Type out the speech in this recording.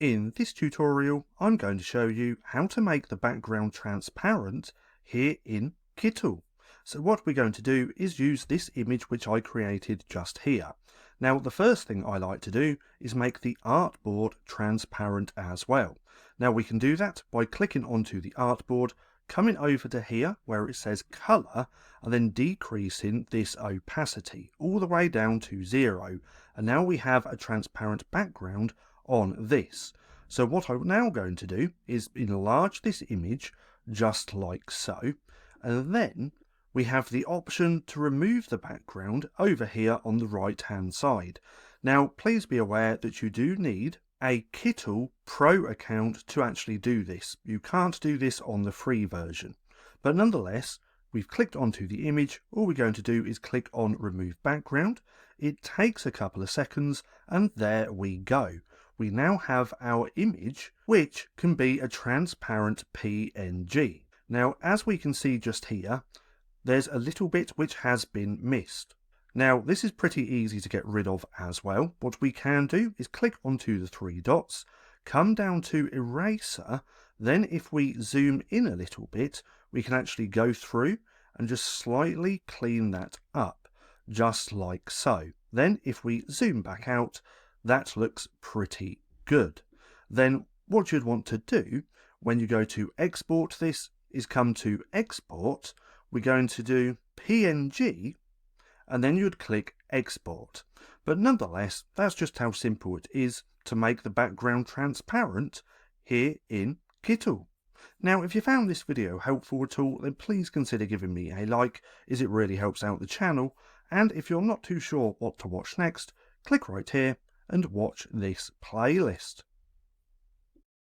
In this tutorial, I'm going to show you how to make the background transparent here in Kittl. So what we're going to do is use this image which I created just here. Now the first thing I like to do is make the artboard transparent as well. Now we can do that by clicking onto the artboard, coming over to here where it says color, and then decreasing this opacity all the way down to 0. And now we have a transparent background on this. So what I'm now going to do is enlarge this image just like so, and then we have the option to remove the background over here on the right hand side. Now please be aware that you do need a Kitl Pro account to actually do this. You can't do this on the free version, but nonetheless we've clicked onto the image. All we're going to do is click on remove background. It takes a couple of seconds and there we go. We now have our image, which can be a transparent PNG. Now, as we can see just here, there's a little bit which has been missed. Now, this is pretty easy to get rid of as well. What we can do is click onto the three dots, come down to eraser, then if we zoom in a little bit, we can actually go through and just slightly clean that up, just like so. Then if we zoom back out, that looks pretty good. Then what you'd want to do when you go to export this is come to export. We're going to do PNG and then you'd click export. But nonetheless, that's just how simple it is to make the background transparent here in Kittl. Now, if you found this video helpful at all, then please consider giving me a like, as it really helps out the channel. And if you're not too sure what to watch next, click right here and watch this playlist.